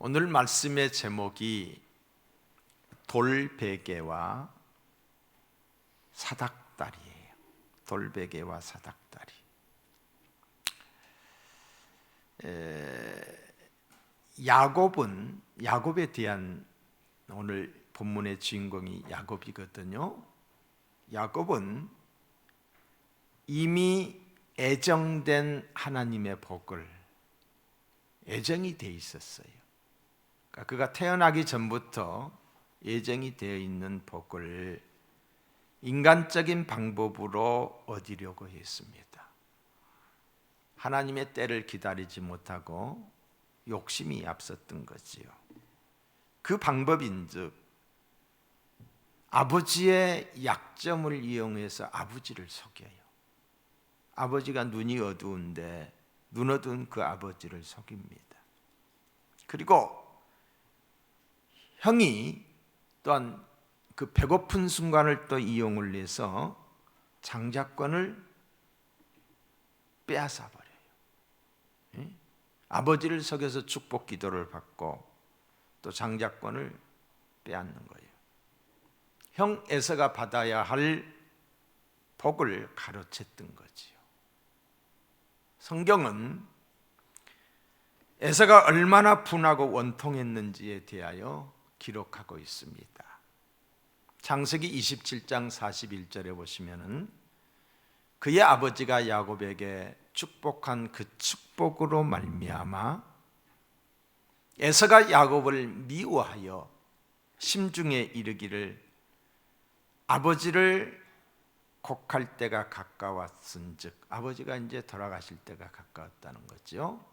오늘 말씀의 제목이 돌베개와 사닥다리예요. 돌베개와 사닥다리. 야곱에 대한 오늘 본문의 주인공이 야곱이거든요. 야곱은 이미 애정된 하나님의 복을 예정이 되어 있었어요. 그러니까 그가 태어나기 전부터 예정이 되어 있는 복을 인간적인 방법으로 얻으려고 했습니다. 하나님의 때를 기다리지 못하고 욕심이 앞섰던 거지요. 그 방법인즉 아버지의 약점을 이용해서 아버지를 속여요. 아버지가 눈이 어두운데 눈 어두운 그 아버지를 속입니다. 그리고 형이 또한 그 배고픈 순간을 또 이용을 해서 장자권을 빼앗아 버려요. 아버지를 속여서 축복 기도를 받고 또 장자권을 빼앗는 거예요. 형 에서가 받아야 할 복을 가로챘던 거지요. 성경은 에서가 얼마나 분하고 원통했는지에 대하여 기록하고 있습니다. 창세기 27장 41절에 보시면은 그의 아버지가 야곱에게 축복한 그 축복으로 말미암아 에서가 야곱을 미워하여 심중에 이르기를 아버지를 곡할 때가 가까웠은즉, 아버지가 이제 돌아가실 때가 가까웠다는 거죠.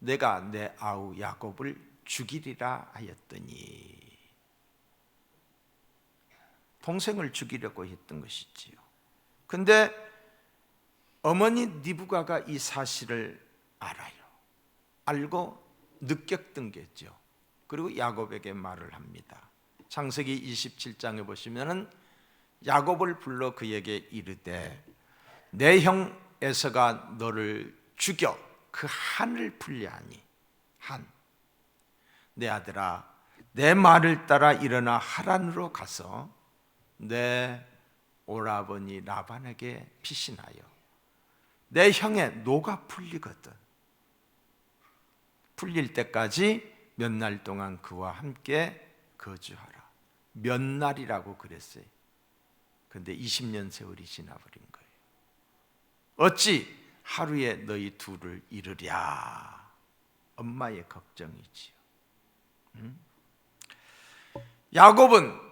내가 내 아우 야곱을 죽이리라 하였더니, 동생을 죽이려고 했던 것이지요. 근데 어머니 리브가가 이 사실을 알아요. 알고 느꼈던 게죠. 그리고 야곱에게 말을 합니다. 창세기 27장에 보시면은 야곱을 불러 그에게 이르되 내 형 에서가 너를 죽여 그 한을 풀려하니, 한, 내 아들아 내 말을 따라 일어나 하란으로 가서 내 오라버니 라반에게 피신하여 내 형의 노가 풀리거든 풀릴 때까지 몇 날 동안 그와 함께 거주하라. 몇 날이라고 그랬어요. 그런데 20년 세월이 지나버린 거예요. 어찌 하루에 너희 둘을 이르랴. 엄마의 걱정이지요. 야곱은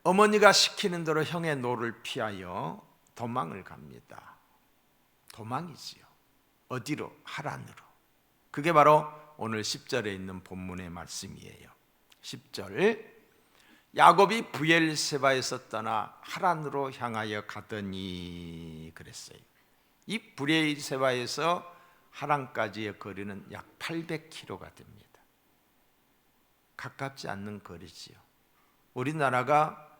어머니가 시키는 대로 형의 노를 피하여 도망을 갑니다. 도망이지요. 어디로? 하란으로. 그게 바로 오늘 10절에 있는 본문의 말씀이에요. 10절, 야곱이 브엘세바에서 떠나 하란으로 향하여 가더니 그랬어요. 이 브엘세바에서 하란까지의 거리는 약 800km가 됩니다. 가깝지 않는 거리지요. 우리나라가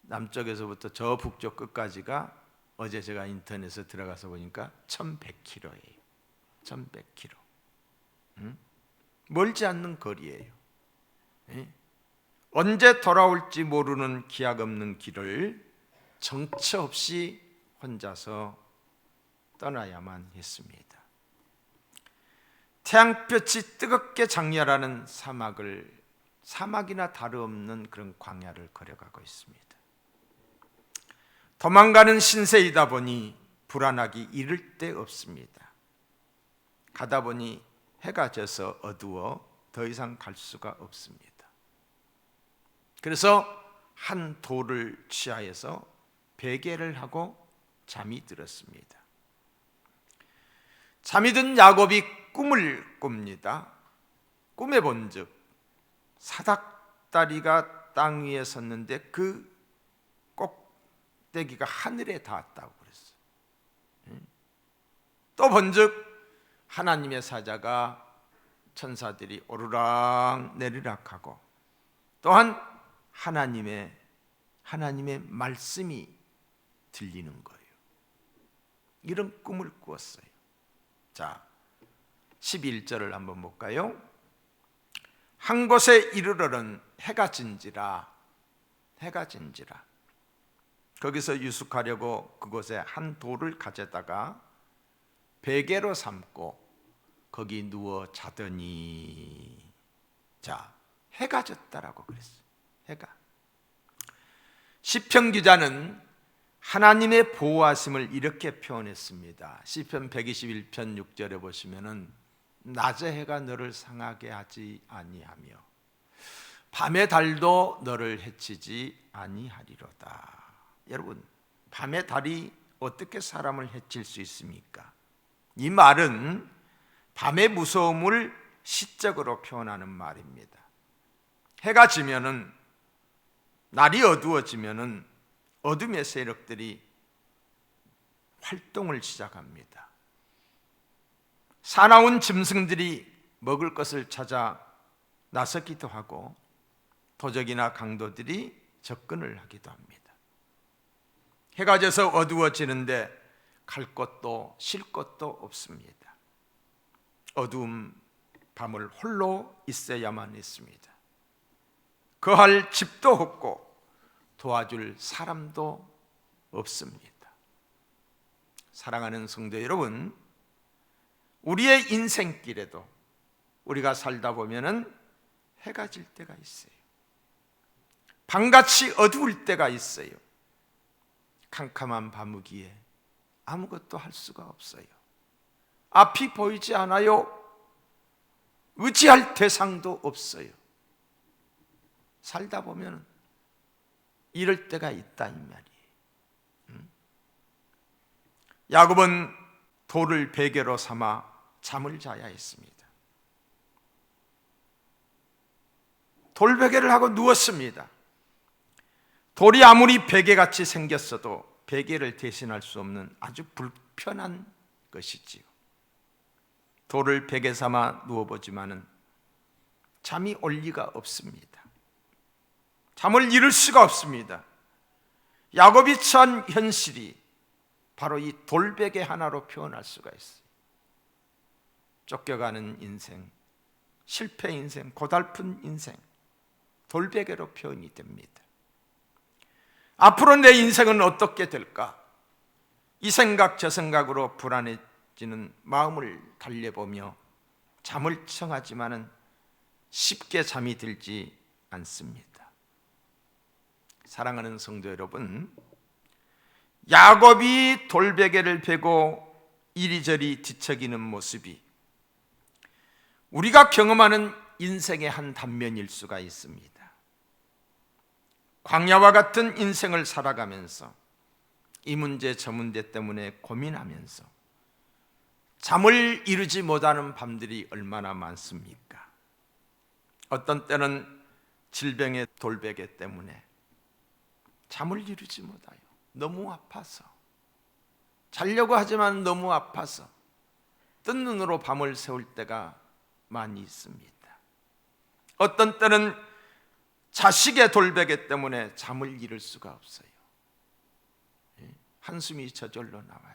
남쪽에서부터 저 북쪽 끝까지가 어제 제가 인터넷에 들어가서 보니까 1100km예요. 1100km. 멀지 않는 거리예요. 언제 돌아올지 모르는 기약 없는 길을 정처 없이 혼자서 떠나야만 했습니다. 태양볕이 뜨겁게 장렬하는 사막이나 다름없는 그런 광야를 걸어가고 있습니다. 도망가는 신세이다 보니 불안하기 이를 데 없습니다. 가다 보니 해가 져서 어두워 더 이상 갈 수가 없습니다. 그래서 한 돌을 취하여서 베개를 하고 잠이 들었습니다. 잠이 든 야곱이 꿈을 꿉니다. 꿈에 본즉 사닥다리가 땅 위에 섰는데 그 꼭대기가 하늘에 닿았다고 그랬어요. 또 본즉 하나님의 사자가 천사들이 오르락 내리락 하고, 또한 하나님의 말씀이 들리는 거예요. 이런 꿈을 꾸었어요. 자, 11절을 한번 볼까요? 한 곳에 이르러는 해가 진지라. 거기서 유숙하려고 그곳에 한 돌을 가져다가 베개로 삼고 거기 누워 자더니, 자, 해가 졌다라고 그랬어요. 해가. 시편 기자는 하나님의 보호하심을 이렇게 표현했습니다. 시편 121편 6절에 보시면은 낮의 해가 너를 상하게 하지 아니하며 밤의 달도 너를 해치지 아니하리로다. 여러분, 밤의 달이 어떻게 사람을 해칠 수 있습니까? 이 말은 밤의 무서움을 시적으로 표현하는 말입니다. 해가 지면은, 날이 어두워지면은 어둠의 세력들이 활동을 시작합니다. 사나운 짐승들이 먹을 것을 찾아 나서기도 하고 도적이나 강도들이 접근을 하기도 합니다. 해가 져서 어두워지는데 갈 곳도 쉴 곳도 없습니다. 어두운 밤을 홀로 있어야만 했습니다. 거할 집도 없고 도와줄 사람도 없습니다. 사랑하는 성도 여러분, 우리의 인생길에도 우리가 살다 보면은 해가 질 때가 있어요. 밤같이 어두울 때가 있어요. 캄캄한 밤이기에 아무것도 할 수가 없어요. 앞이 보이지 않아요. 의지할 대상도 없어요. 살다 보면 이럴 때가 있다 이 말이에요. 야곱은 돌을 베개로 삼아 잠을 자야 했습니다. 돌베개를 하고 누웠습니다. 돌이 아무리 베개같이 생겼어도 베개를 대신할 수 없는 아주 불편한 것이지요. 돌을 베개 삼아 누워보지만은 잠이 올 리가 없습니다. 잠을 이룰 수가 없습니다. 야곱이 처한 현실이 바로 이 돌베개 하나로 표현할 수가 있어요. 쫓겨가는 인생, 실패 인생, 고달픈 인생, 돌베개로 표현이 됩니다. 앞으로 내 인생은 어떻게 될까? 이 생각 저 생각으로 불안해지는 마음을 달래보며 잠을 청하지만은 쉽게 잠이 들지 않습니다. 사랑하는 성도 여러분, 야곱이 돌베개를 베고 이리저리 뒤척이는 모습이 우리가 경험하는 인생의 한 단면일 수가 있습니다. 광야와 같은 인생을 살아가면서 이 문제 저 문제 때문에 고민하면서 잠을 이루지 못하는 밤들이 얼마나 많습니까? 어떤 때는 질병의 돌베개 때문에 잠을 이루지 못해요. 너무 아파서. 자려고 하지만 너무 아파서 뜬 눈으로 밤을 새울 때가 많이 있습니다. 어떤 때는 자식의 돌베개 때문에 잠을 이룰 수가 없어요. 한숨이 저절로 나와요.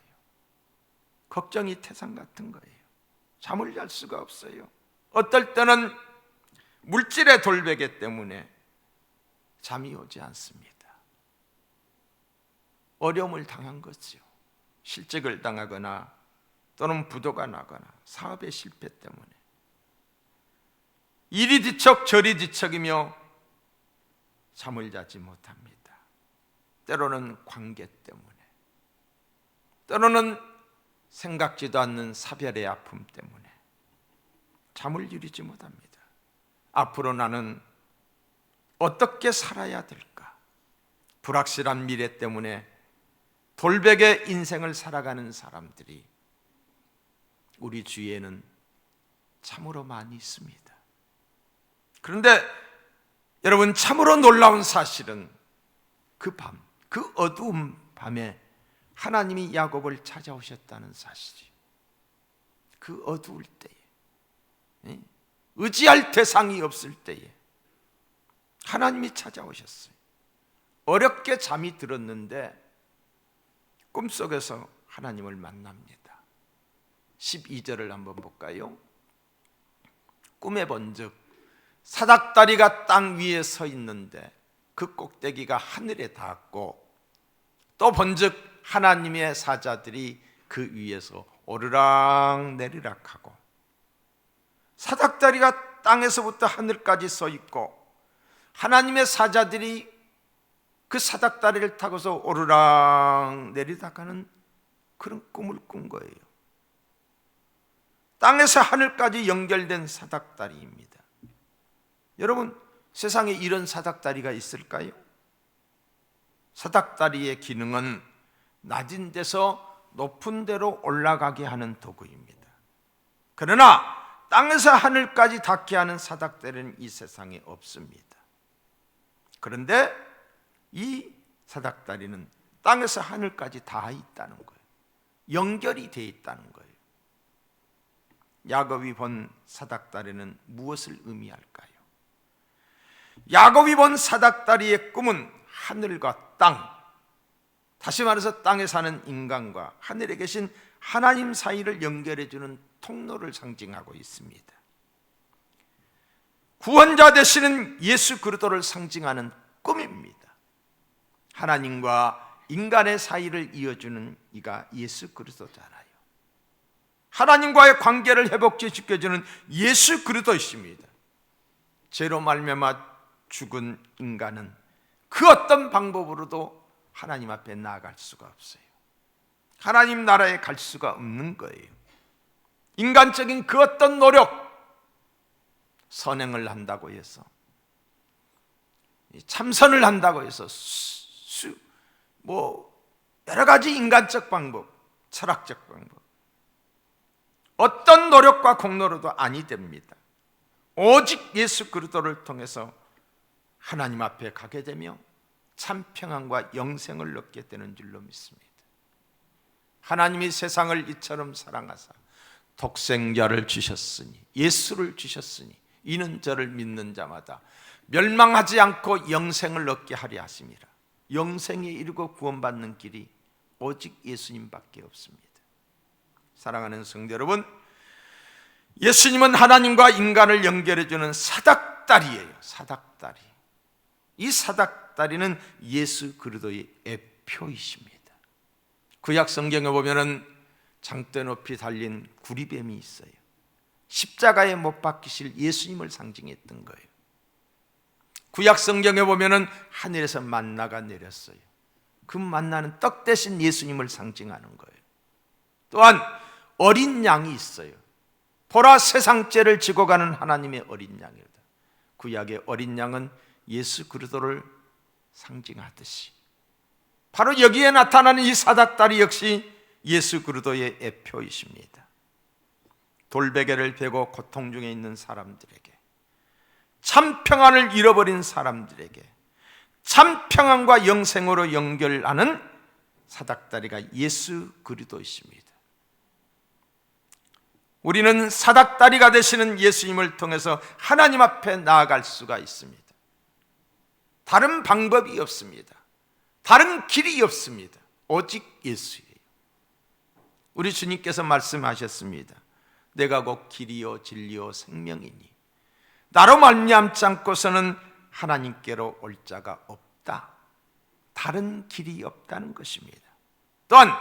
걱정이 태산 같은 거예요. 잠을 잘 수가 없어요. 어떨 때는 물질의 돌베개 때문에 잠이 오지 않습니다. 어려움을 당한 거죠. 실직을 당하거나 또는 부도가 나거나 사업의 실패 때문에 이리 뒤척 저리 뒤척이며 잠을 자지 못합니다. 때로는 관계 때문에, 때로는 생각지도 않는 사별의 아픔 때문에 잠을 이루지 못합니다. 앞으로 나는 어떻게 살아야 될까? 불확실한 미래 때문에 돌베개 인생을 살아가는 사람들이 우리 주위에는 참으로 많이 있습니다. 그런데 여러분, 참으로 놀라운 사실은 그 밤, 그 어두운 밤에 하나님이 야곱을 찾아오셨다는 사실이에요. 그 어두울 때에, 의지할 대상이 없을 때에 하나님이 찾아오셨어요. 어렵게 잠이 들었는데 꿈속에서 하나님을 만납니다. 12절을 한번 볼까요? 꿈에 본즉 사닥다리가 땅 위에 서 있는데 그 꼭대기가 하늘에 닿았고, 또 번즉 하나님의 사자들이 그 위에서 오르락 내리락 하고, 사닥다리가 땅에서부터 하늘까지 서 있고 하나님의 사자들이 그 사닥다리를 타고서 오르락 내리락 하는 그런 꿈을 꾼 거예요. 땅에서 하늘까지 연결된 사닥다리입니다. 여러분, 세상에 이런 사닥다리가 있을까요? 사닥다리의 기능은 낮은 데서 높은 데로 올라가게 하는 도구입니다. 그러나 땅에서 하늘까지 닿게 하는 사닥다리는 이 세상에 없습니다. 그런데 이 사닥다리는 땅에서 하늘까지 닿아 있다는 거예요. 연결이 되어 있다는 거예요. 야곱이 본 사닥다리는 무엇을 의미할까요? 야곱이 본 사닥다리의 꿈은 하늘과 땅, 다시 말해서 땅에 사는 인간과 하늘에 계신 하나님 사이를 연결해주는 통로를 상징하고 있습니다. 구원자 되시는 예수 그리스도를 상징하는 꿈입니다. 하나님과 인간의 사이를 이어주는 이가 예수 그리스도잖아요. 하나님과의 관계를 회복시켜주는 예수 그리스도이십니다. 죄로 말미암아 죽은 인간은 그 어떤 방법으로도 하나님 앞에 나아갈 수가 없어요. 하나님 나라에 갈 수가 없는 거예요. 인간적인 그 어떤 노력, 선행을 한다고 해서, 참선을 한다고 해서 여러 가지 인간적 방법, 철학적 방법, 어떤 노력과 공로로도 아니 됩니다. 오직 예수 그리스도를 통해서 하나님 앞에 가게 되며 참 평안과 영생을 얻게 되는 줄로 믿습니다. 하나님이 세상을 이처럼 사랑하사 독생자를 주셨으니, 예수를 주셨으니 이는 저를 믿는 자마다 멸망하지 않고 영생을 얻게 하려 하심이라. 영생에 이르고 구원받는 길이 오직 예수님밖에 없습니다. 사랑하는 성도 여러분, 예수님은 하나님과 인간을 연결해주는 사닥다리예요. 사닥다리. 이 사닥다리는 예수 그리스도의 애표이십니다. 구약 성경에 보면은 장대 높이 달린 구리뱀이 있어요. 십자가에 못 박히실 예수님을 상징했던 거예요. 구약 성경에 보면은 하늘에서 만나가 내렸어요. 그 만나는 떡 대신 예수님을 상징하는 거예요. 또한 어린 양이 있어요. 보라, 세상 죄를 지고 가는 하나님의 어린 양이다. 구약의 어린 양은 예수 그리스도를 상징하듯이 바로 여기에 나타나는 이 사닥다리 역시 예수 그리스도의 애표이십니다. 돌베개를 베고 고통 중에 있는 사람들에게, 참 평안을 잃어버린 사람들에게 참 평안과 영생으로 연결하는 사닥다리가 예수 그리스도이십니다. 우리는 사닥다리가 되시는 예수님을 통해서 하나님 앞에 나아갈 수가 있습니다. 다른 방법이 없습니다. 다른 길이 없습니다. 오직 예수예요. 우리 주님께서 말씀하셨습니다. 내가 곧 길이요 진리요 생명이니 나로 말미암지 않고서는 하나님께로 올 자가 없다. 다른 길이 없다는 것입니다. 또한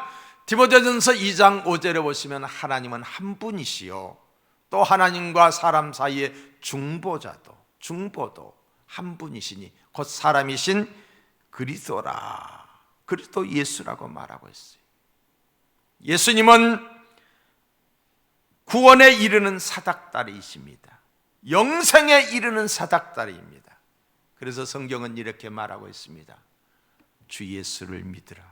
디모데전서 2장 5절에 보시면 하나님은 한 분이시요 또 하나님과 사람 사이의 중보도 한 분이시니 곧 사람이신 그리스도라. 그리스도 예수라고 말하고 있어요. 예수님은 구원에 이르는 사닥다리이십니다. 영생에 이르는 사닥다리입니다. 그래서 성경은 이렇게 말하고 있습니다. 주 예수를 믿으라.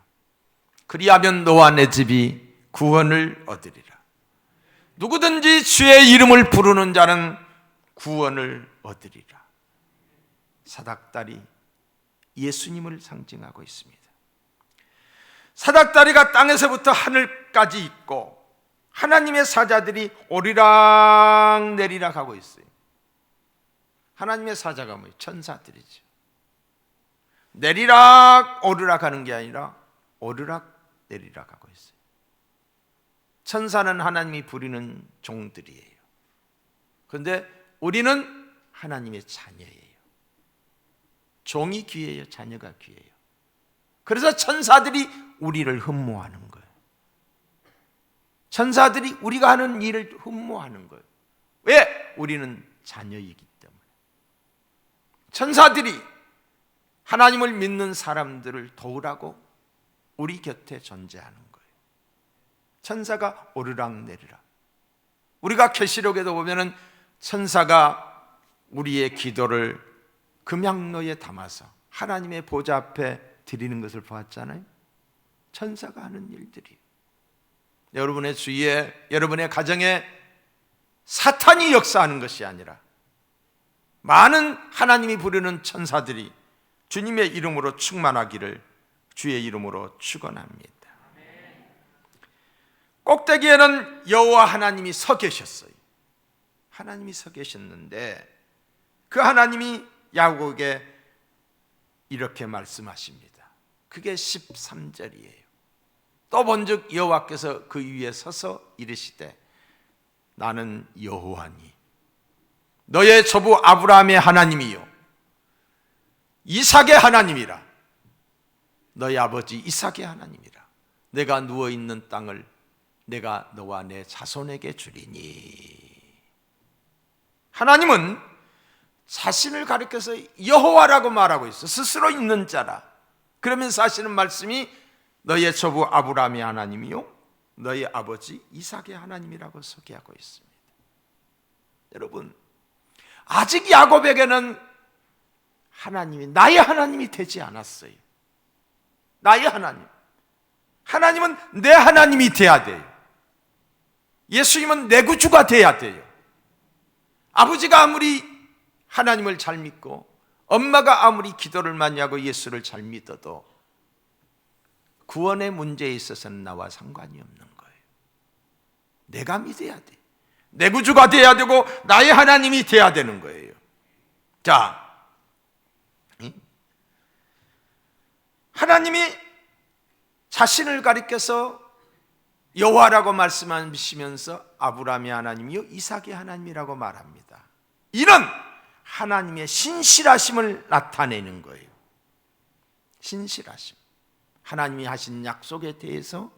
그리하면 너와 내 집이 구원을 얻으리라. 누구든지 주의 이름을 부르는 자는 구원을 얻으리라. 사닥다리, 예수님을 상징하고 있습니다. 사닥다리가 땅에서부터 하늘까지 있고 하나님의 사자들이 오리락 내리락 하고 있어요. 하나님의 사자가 뭐예요? 천사들이죠. 내리락 오르락 하는 게 아니라 오르락 내리락 하고 있어요. 천사는 하나님이 부리는 종들이에요. 그런데 우리는 하나님의 자녀예요. 종이 귀해요, 자녀가 귀해요. 그래서 천사들이 우리를 흠모하는 거예요. 천사들이 우리가 하는 일을 흠모하는 거예요. 왜? 우리는 자녀이기 때문에. 천사들이 하나님을 믿는 사람들을 도우라고 우리 곁에 존재하는 거예요. 천사가 오르락내리락. 우리가 계시록에도 보면은 천사가 우리의 기도를 금양로에 담아서 하나님의 보좌 앞에 드리는 것을 보았잖아요. 천사가 하는 일들이. 여러분의 주위에, 여러분의 가정에 사탄이 역사하는 것이 아니라 많은 하나님이 부르는 천사들이 주님의 이름으로 충만하기를 주의 이름으로 축원합니다. 꼭대기에는 여호와 하나님이 서 계셨어요. 하나님이 서 계셨는데 그 하나님이 야곱에게 이렇게 말씀하십니다. 그게 13절이에요. 또 본즉 여호와께서 그 위에 서서 이르시되 나는 여호와니 너의 조부 아브라함의 하나님이요 이삭의 하나님이라. 너의 아버지 이삭의 하나님이라. 내가 누워있는 땅을 내가 너와 내 자손에게 주리니. 하나님은 자신을 가리켜서 여호와라고 말하고 있어. 스스로 있는 자라. 그러면서 하시는 말씀이 너의 조부 아브라함의 하나님이요 너의 아버지 이삭의 하나님이라고 소개하고 있습니다. 여러분, 아직 야곱에게는 하나님이 나의 하나님이 되지 않았어요. 나의 하나님. 하나님은 내 하나님이 돼야 돼요. 예수님은 내 구주가 돼야 돼요. 아버지가 아무리 하나님을 잘 믿고 엄마가 아무리 기도를 많이 하고 예수를 잘 믿어도 구원의 문제에 있어서는 나와 상관이 없는 거예요. 내가 믿어야 돼. 내 구주가 돼야 되고 나의 하나님이 돼야 되는 거예요. 자, 하나님이 자신을 가리켜서 여호와라고 말씀하시면서 아브라함의 하나님이요 이삭의 하나님이라고 말합니다. 이런 하나님의 신실하심을 나타내는 거예요. 신실하심. 하나님이 하신 약속에 대해서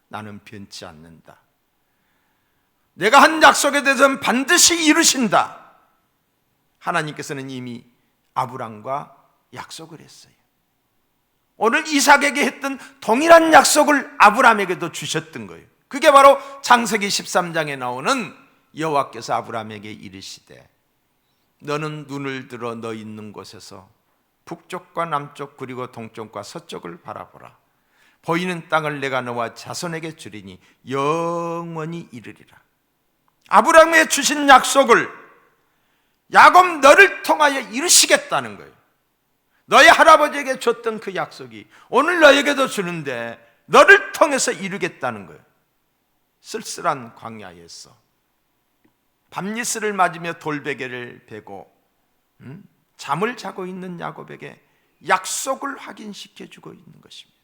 나는 변치 않는다. 내가 한 약속에 대해서는 반드시 이루신다. 하나님께서는 이미 아브람과 약속을 했어요. 오늘 이삭에게 했던 동일한 약속을 아브람에게도 주셨던 거예요. 그게 바로 창세기 13장에 나오는 여호와께서 아브람에게 이르시되 너는 눈을 들어 너 있는 곳에서 북쪽과 남쪽 그리고 동쪽과 서쪽을 바라보라. 보이는 땅을 내가 너와 자손에게 주리니 영원히 이르리라. 아브람에게 주신 약속을 야곱 너를 통하여 이루시겠다는 거예요. 너의 할아버지에게 줬던 그 약속이 오늘 너에게도 주는데 너를 통해서 이루겠다는 거예요. 쓸쓸한 광야에서 밤이슬을 맞으며 돌베개를 베고 잠을 자고 있는 야곱에게 약속을 확인시켜주고 있는 것입니다.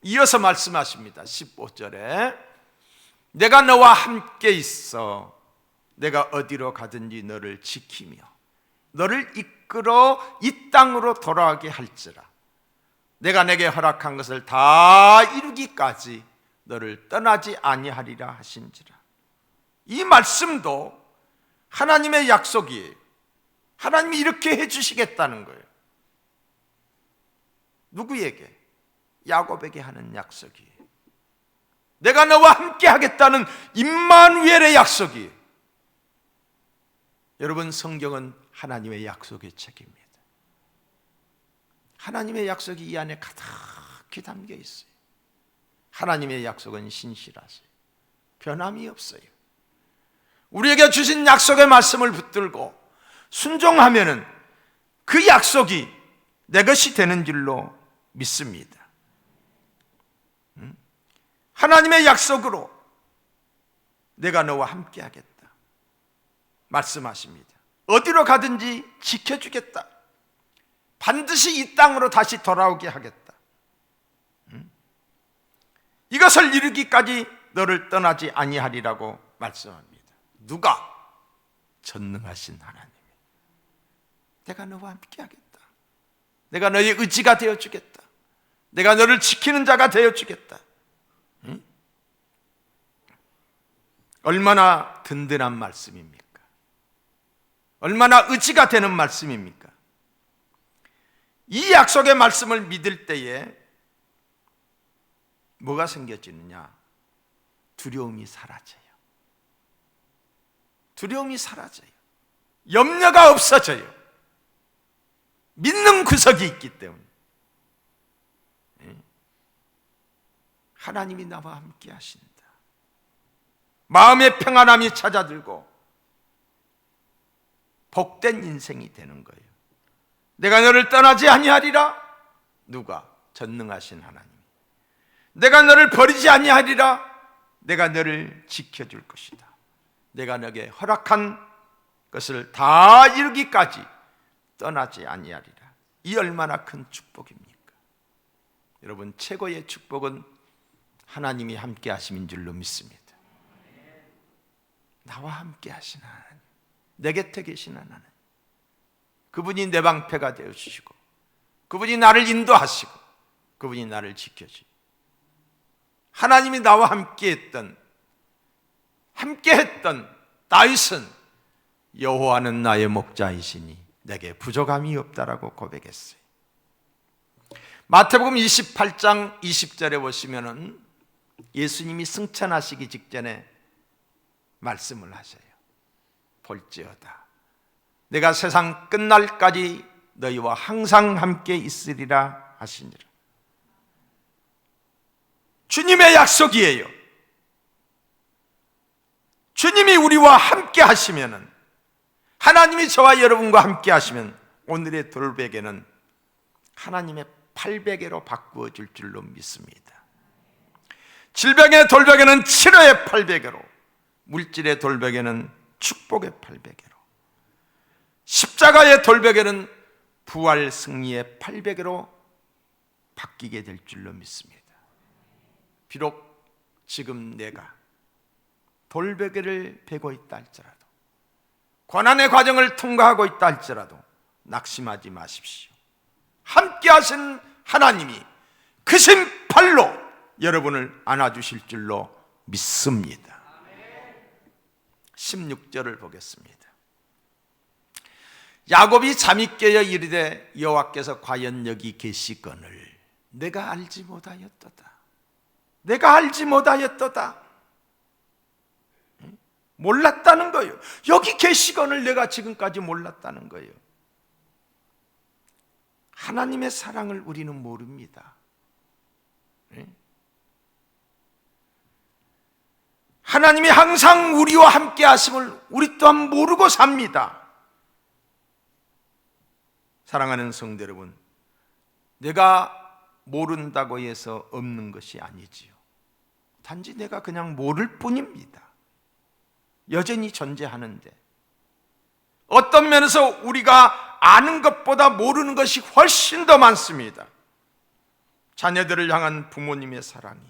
이어서 말씀하십니다. 15절에 내가 너와 함께 있어 내가 어디로 가든지 너를 지키며 너를 이끌어 이 땅으로 돌아가게 할지라. 내가 내게 허락한 것을 다 이루기까지 너를 떠나지 아니하리라 하신지라. 이 말씀도 하나님의 약속이에요. 하나님이 이렇게 해주시겠다는 거예요. 누구에게? 야곱에게 하는 약속이에요. 내가 너와 함께 하겠다는 임마누엘의 약속이에요. 여러분, 성경은 하나님의 약속의 책입니다. 하나님의 약속이 이 안에 가득히 담겨 있어요. 하나님의 약속은 신실하세요. 변함이 없어요. 우리에게 주신 약속의 말씀을 붙들고 순종하면은 그 약속이 내 것이 되는 줄로 믿습니다. 하나님의 약속으로 내가 너와 함께 하겠다 말씀하십니다. 어디로 가든지 지켜주겠다. 반드시 이 땅으로 다시 돌아오게 하겠다. 이것을 이루기까지 너를 떠나지 아니하리라고 말씀합니다. 누가? 전능하신 하나님, 내가 너와 함께 하겠다. 내가 너의 의지가 되어주겠다. 내가 너를 지키는 자가 되어주겠다. 응? 얼마나 든든한 말씀입니까? 얼마나 의지가 되는 말씀입니까? 이 약속의 말씀을 믿을 때에 뭐가 생겨지느냐? 두려움이 사라져요. 두려움이 사라져요. 염려가 없어져요. 믿는 구석이 있기 때문에. 하나님이 나와 함께 하신다. 마음의 평안함이 찾아들고 복된 인생이 되는 거예요. 내가 너를 떠나지 아니하리라. 누가? 전능하신 하나님. 내가 너를 버리지 아니하리라. 내가 너를 지켜줄 것이다. 내가 너에게 허락한 것을 다 이루기까지 떠나지 아니하리라. 이 얼마나 큰 축복입니까? 여러분, 최고의 축복은 하나님이 함께 하심인 줄로 믿습니다. 나와 함께 하신 하나님, 내 곁에 계신 하나님, 그분이 내 방패가 되어주시고, 그분이 나를 인도하시고, 그분이 나를 지켜주시고, 하나님이 나와 함께했던 다윗은 여호와는 나의 목자이시니 내게 부족함이 없다라고 고백했어요. 마태복음 28장 20절에 보시면은 예수님이 승천하시기 직전에 말씀을 하셔요. 볼지어다 내가 세상 끝날까지 너희와 항상 함께 있으리라 하시니라. 주님의 약속이에요. 주님이 우리와 함께 하시면은, 하나님이 저와 여러분과 함께 하시면 오늘의 돌베개는 하나님의 팔베개로 바꾸어 줄 줄로 믿습니다. 질병의 돌베개는 치료의 팔베개로, 물질의 돌베개는 축복의 팔베개로, 십자가의 돌베개는 부활 승리의 팔베개로 바뀌게 될 줄로 믿습니다. 비록 지금 내가 돌베개를 베고 있다 할지라도, 고난의 과정을 통과하고 있다 할지라도 낙심하지 마십시오. 함께 하신 하나님이 크신 팔로 여러분을 안아주실 줄로 믿습니다. 16절을 보겠습니다. 야곱이 잠이 깨어 이르되 여호와께서 과연 여기 계시거늘 내가 알지 못하였도다. 내가 알지 못하였도다. 몰랐다는 거예요. 여기 계시거늘 내가 지금까지 몰랐다는 거예요. 하나님의 사랑을 우리는 모릅니다. 하나님이 항상 우리와 함께 하심을 우리 또한 모르고 삽니다. 사랑하는 성도 여러분, 내가 모른다고 해서 없는 것이 아니지요. 단지 내가 그냥 모를 뿐입니다. 여전히 존재하는데, 어떤 면에서 우리가 아는 것보다 모르는 것이 훨씬 더 많습니다. 자녀들을 향한 부모님의 사랑이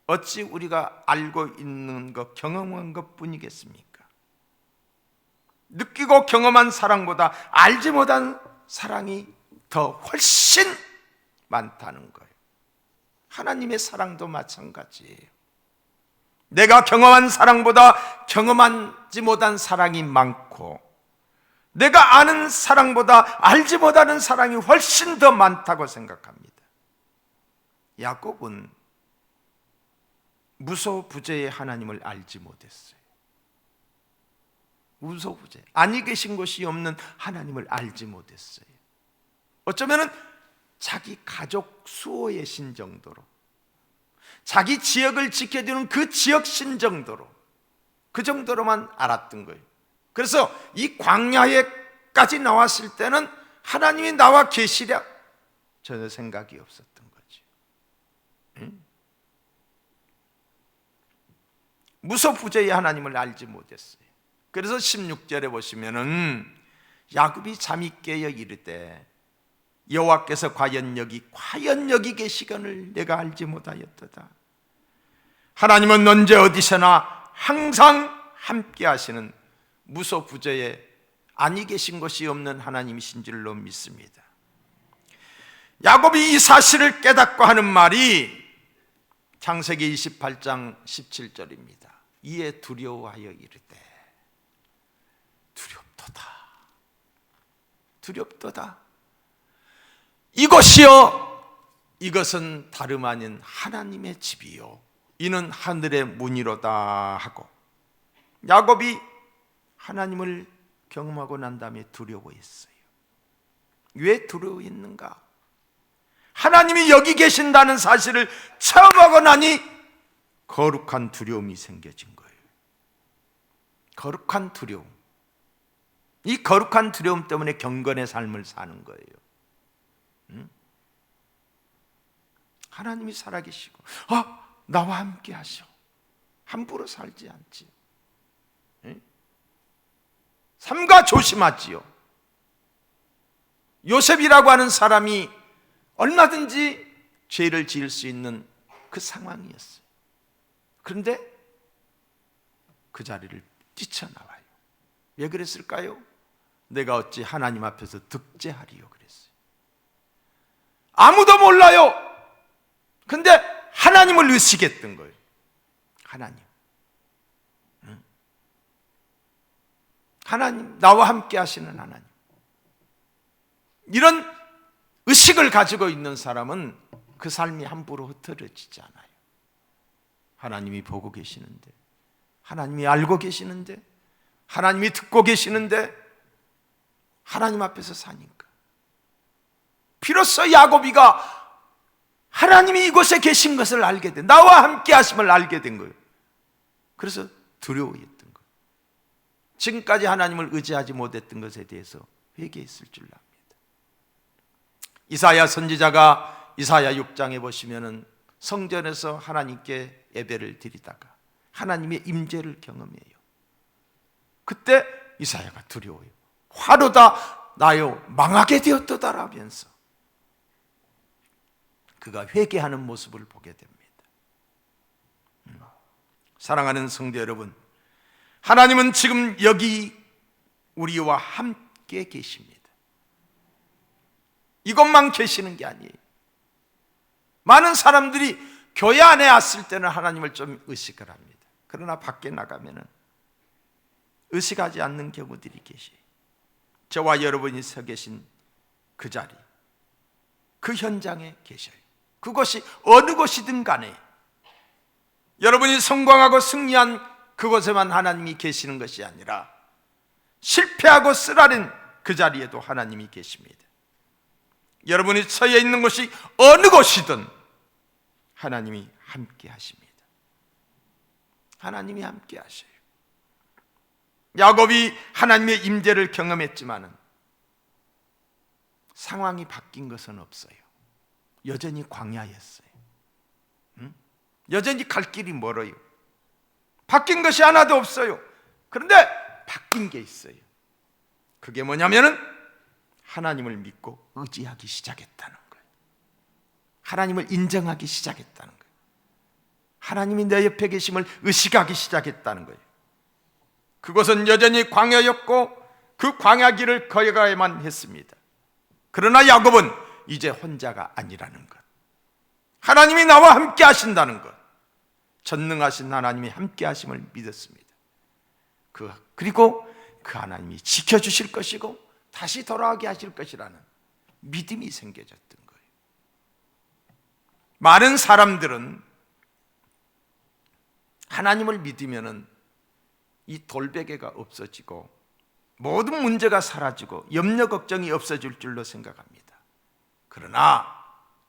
어찌 우리가 알고 있는 것, 경험한 것 뿐이겠습니까? 느끼고 경험한 사랑보다 알지 못한 사랑이 더 훨씬 많다는 거예요. 하나님의 사랑도 마찬가지예요. 내가 경험한 사랑보다 경험하지 못한 사랑이 많고, 내가 아는 사랑보다 알지 못하는 사랑이 훨씬 더 많다고 생각합니다. 야곱은 무소부재의 하나님을 알지 못했어요. 무소부재, 아니 계신 것이 없는 하나님을 알지 못했어요. 어쩌면 자기 가족 수호의 신 정도로, 자기 지역을 지켜주는 그 지역 신 정도로, 그 정도로만 알았던 거예요. 그래서 이 광야에까지 나왔을 때는 하나님이 나와 계시랴 전혀 생각이 없었던 거죠. 무소부재의 하나님을 알지 못했어요. 그래서 16절에 보시면은 야곱이 잠이 깨어 이르되 여호와께서 과연 여기 계시거늘 내가 알지 못하였도다. 하나님은 언제 어디서나 항상 함께 하시는 무소부재에 아니 계신 것이 없는 하나님이신 줄로 믿습니다. 야곱이 이 사실을 깨닫고 하는 말이 창세기 28장 17절입니다. 이에 두려워하여 이르되 두렵도다. 두렵도다. 이것이요, 이것은 다름 아닌 하나님의 집이요, 이는 하늘의 문이로다 하고, 야곱이 하나님을 경험하고 난 다음에 두려워했어요. 왜 두려워했는가? 하나님이 여기 계신다는 사실을 처음 하고 나니 거룩한 두려움이 생겨진 거예요. 거룩한 두려움. 이 거룩한 두려움 때문에 경건의 삶을 사는 거예요. 하나님이 살아계시고 나와 함께 하셔. 함부로 살지 않지. 삼가 조심하지요. 요셉이라고 하는 사람이 얼마든지 죄를 지을 수 있는 그 상황이었어요. 그런데 그 자리를 뛰쳐나와요. 왜 그랬을까요? 내가 어찌 하나님 앞에서 득죄하리요 그랬어요. 아무도 몰라요. 근데 하나님을 의식했던 거예요. 하나님, 나와 함께 하시는 하나님. 이런 의식을 가지고 있는 사람은 그 삶이 함부로 흐트러지지 않아요. 하나님이 보고 계시는데, 하나님이 알고 계시는데, 하나님이 듣고 계시는데, 하나님 앞에서 사니까. 비로소 야곱이가 하나님이 이곳에 계신 것을 알게 된, 나와 함께 하심을 알게 된 거예요. 그래서 두려워했던 거예요. 지금까지 하나님을 의지하지 못했던 것에 대해서 회개했을 줄 압니다. 이사야 선지자가 이사야 6장에 보시면은 성전에서 하나님께 예배를 드리다가 하나님의 임재를 경험해요. 그때 이사야가 두려워요. 화로다 나요 망하게 되었도다라면서 그가 회개하는 모습을 보게 됩니다. 사랑하는 성도 여러분, 하나님은 지금 여기 우리와 함께 계십니다. 이것만 계시는 게 아니에요. 많은 사람들이 교회 안에 왔을 때는 하나님을 좀 의식을 합니다. 그러나 밖에 나가면은 의식하지 않는 경우들이 계셔요. 저와 여러분이 서 계신 그 자리, 그 현장에 계셔요. 그것이 어느 곳이든 간에 여러분이 성공하고 승리한 그곳에만 하나님이 계시는 것이 아니라 실패하고 쓰라린 그 자리에도 하나님이 계십니다. 여러분이 처해 있는 곳이 어느 곳이든 하나님이 함께 하십니다. 하나님이 함께 하셔요. 야곱이 하나님의 임재를 경험했지만은 상황이 바뀐 것은 없어요. 여전히 광야였어요. 여전히 갈 길이 멀어요. 바뀐 것이 하나도 없어요. 그런데 바뀐 게 있어요. 그게 뭐냐면은 하나님을 믿고 의지하기 시작했다는 거예요. 하나님을 인정하기 시작했다는 거예요. 하나님이 내 옆에 계심을 의식하기 시작했다는 거예요. 그것은 여전히 광야였고 그 광야 길을 걸어가야만 했습니다. 그러나 야곱은 이제 혼자가 아니라는 것, 하나님이 나와 함께 하신다는 것, 전능하신 하나님이 함께 하심을 믿었습니다. 그리고 그 하나님이 지켜주실 것이고 다시 돌아오게 하실 것이라는 믿음이 생겨졌던 거예요. 많은 사람들은 하나님을 믿으면은 이 돌베개가 없어지고 모든 문제가 사라지고 염려 걱정이 없어질 줄로 생각합니다. 그러나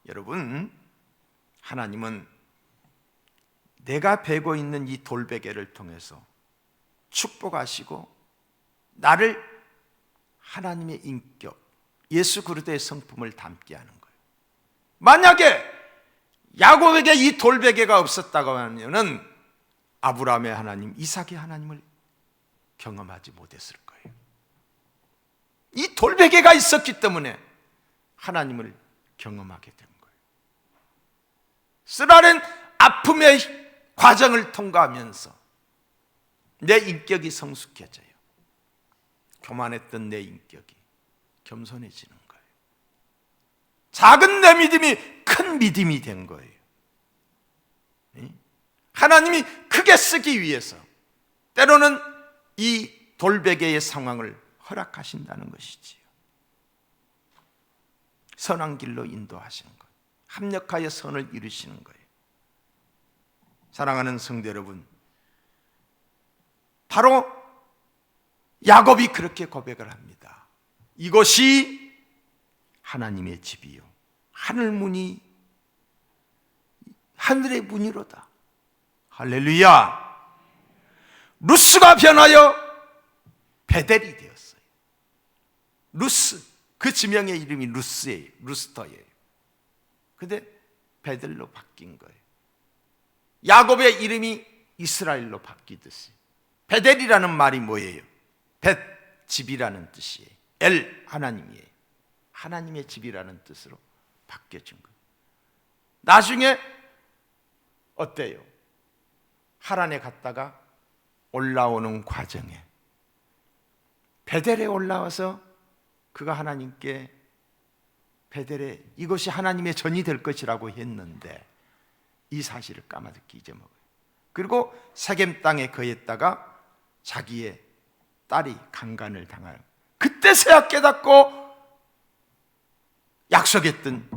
여러분, 하나님은 내가 베고 있는 이 돌베개를 통해서 축복하시고 나를 하나님의 인격, 예수 그리스도의 성품을 담게 하는 거예요. 만약에 야곱에게 이 돌베개가 없었다고 하면은 아브라함의 하나님, 이삭의 하나님을 경험하지 못했을 거예요. 이 돌베개가 있었기 때문에 하나님을 경험하게 된 거예요. 쓰라린 아픔의 과정을 통과하면서 내 인격이 성숙해져요. 교만했던 내 인격이 겸손해지는 거예요. 작은 내 믿음이 큰 믿음이 된 거예요. 하나님이 크게 쓰기 위해서 때로는 이 돌베개의 상황을 허락하신다는 것이지요. 선한 길로 인도하시는 것, 합력하여 선을 이루시는 거예요. 사랑하는 성도 여러분, 바로 야곱이 그렇게 고백을 합니다. 이것이 하나님의 집이요, 하늘문이 하늘의 문이로다. 할렐루야. 루스가 변하여 베델이 되었어요. 루스, 그 지명의 이름이 루스예요. 루스터예요. 근데 베델로 바뀐 거예요. 야곱의 이름이 이스라엘로 바뀌듯이 베델이라는 말이 뭐예요? 벳, 집이라는 뜻이에요. 엘, 하나님이에요. 하나님의 집이라는 뜻으로 바뀌어진 거예요. 나중에 어때요? 하란에 갔다가 올라오는 과정에 베델에 올라와서 그가 하나님께 베델에 이것이 하나님의 전이 될 것이라고 했는데 이 사실을 까마득히 잊어먹어요. 그리고 세겜 땅에 거했다가 자기의 딸이 강간을 당하여 그때서야 깨닫고 약속했던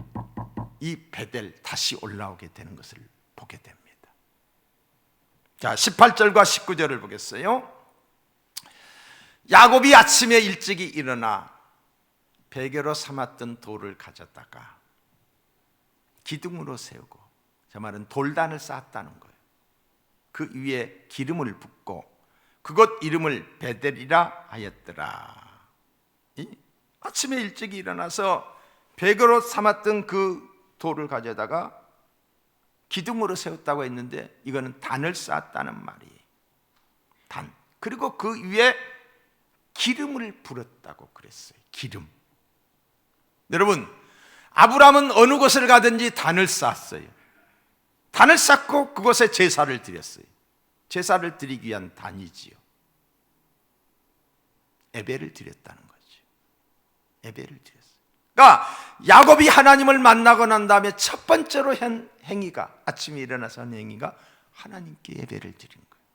이 베델 다시 올라오게 되는 것을 보게 됩니다. 자, 18절과 19절을 보겠어요. 야곱이 아침에 일찍이 일어나 베개로 삼았던 돌을 가져다가 기둥으로 세우고, 저 말은 돌단을 쌓았다는 거예요. 그 위에 기름을 붓고 그곳 이름을 베델이라 하였더라. 아침에 일찍 일어나서 베개로 삼았던 그 돌을 가져다가 기둥으로 세웠다고 했는데 이거는 단을 쌓았다는 말이에요. 단. 그리고 그 위에 기름을 불었다고 그랬어요. 기름. 여러분, 아브라함은 어느 곳을 가든지 단을 쌓았어요. 단을 쌓고 그곳에 제사를 드렸어요. 제사를 드리기 위한 단이지요. 에벨을 드렸다는 거죠. 에벨을 드렸어요. 그러니까 야곱이 하나님을 만나고 난 다음에 첫 번째로 한 행위가, 아침에 일어나서 한 행위가 하나님께 예배를 드린 거예요.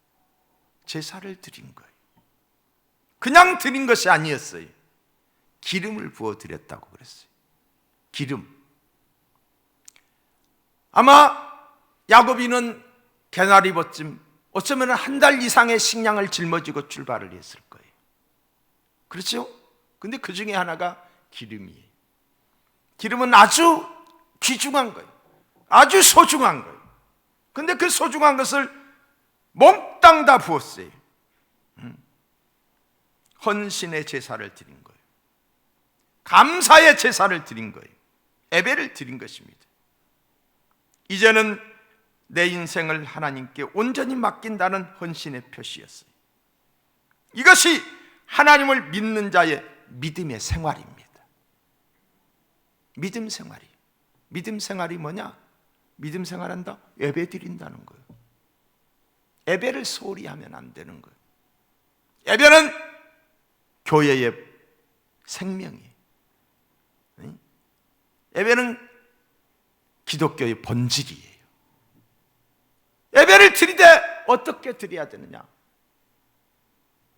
제사를 드린 거예요. 그냥 드린 것이 아니었어요. 기름을 부어 드렸다고 그랬어요. 기름. 아마 야곱이는 개나리 봇짐, 어쩌면 한 달 이상의 식량을 짊어지고 출발을 했을 거예요. 그렇죠? 근데 그 중에 하나가 기름이에요. 기름은 아주 귀중한 거예요. 아주 소중한 거예요. 근데 그 소중한 것을 몽땅 다 부었어요. 헌신의 제사를 드린 거예요. 감사의 제사를 드린 거예요. 예배를 드린 것입니다. 이제는 내 인생을 하나님께 온전히 맡긴다는 헌신의 표시였어요. 이것이 하나님을 믿는 자의 믿음의 생활입니다. 믿음 생활이. 믿음 생활이 뭐냐? 믿음 생활한다? 예배 드린다는 거예요. 예배를 소홀히 하면 안 되는 거예요. 예배는 교회의 생명이에요. 예배는 기독교의 본질이에요. 예배를 드리되 어떻게 드려야 되느냐?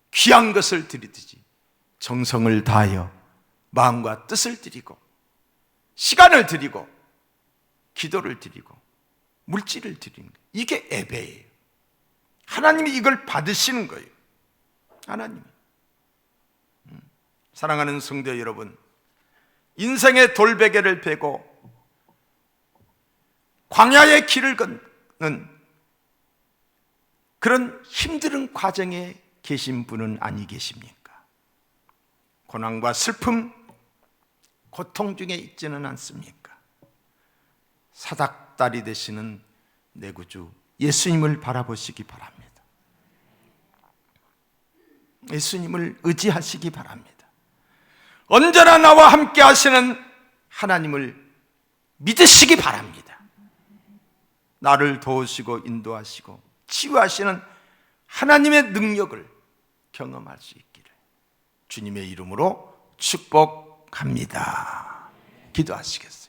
귀한 것을 드리듯이 정성을 다하여 마음과 뜻을 드리고 시간을 드리고 기도를 드리고 물질을 드리는 거예요. 이게 예배예요. 하나님이 이걸 받으시는 거예요. 하나님이. 사랑하는 성도 여러분, 인생의 돌베개를 베고 광야의 길을 걷는 그런 힘든 과정에 계신 분은 아니 계십니까? 고난과 슬픔, 고통 중에 있지는 않습니까? 사닥다리 되시는 내 구주 예수님을 바라보시기 바랍니다. 예수님을 의지하시기 바랍니다. 언제나 나와 함께 하시는 하나님을 믿으시기 바랍니다. 나를 도우시고 인도하시고 치유하시는 하나님의 능력을 경험할 수 있기를 주님의 이름으로 축복합니다. 기도하시겠습니다.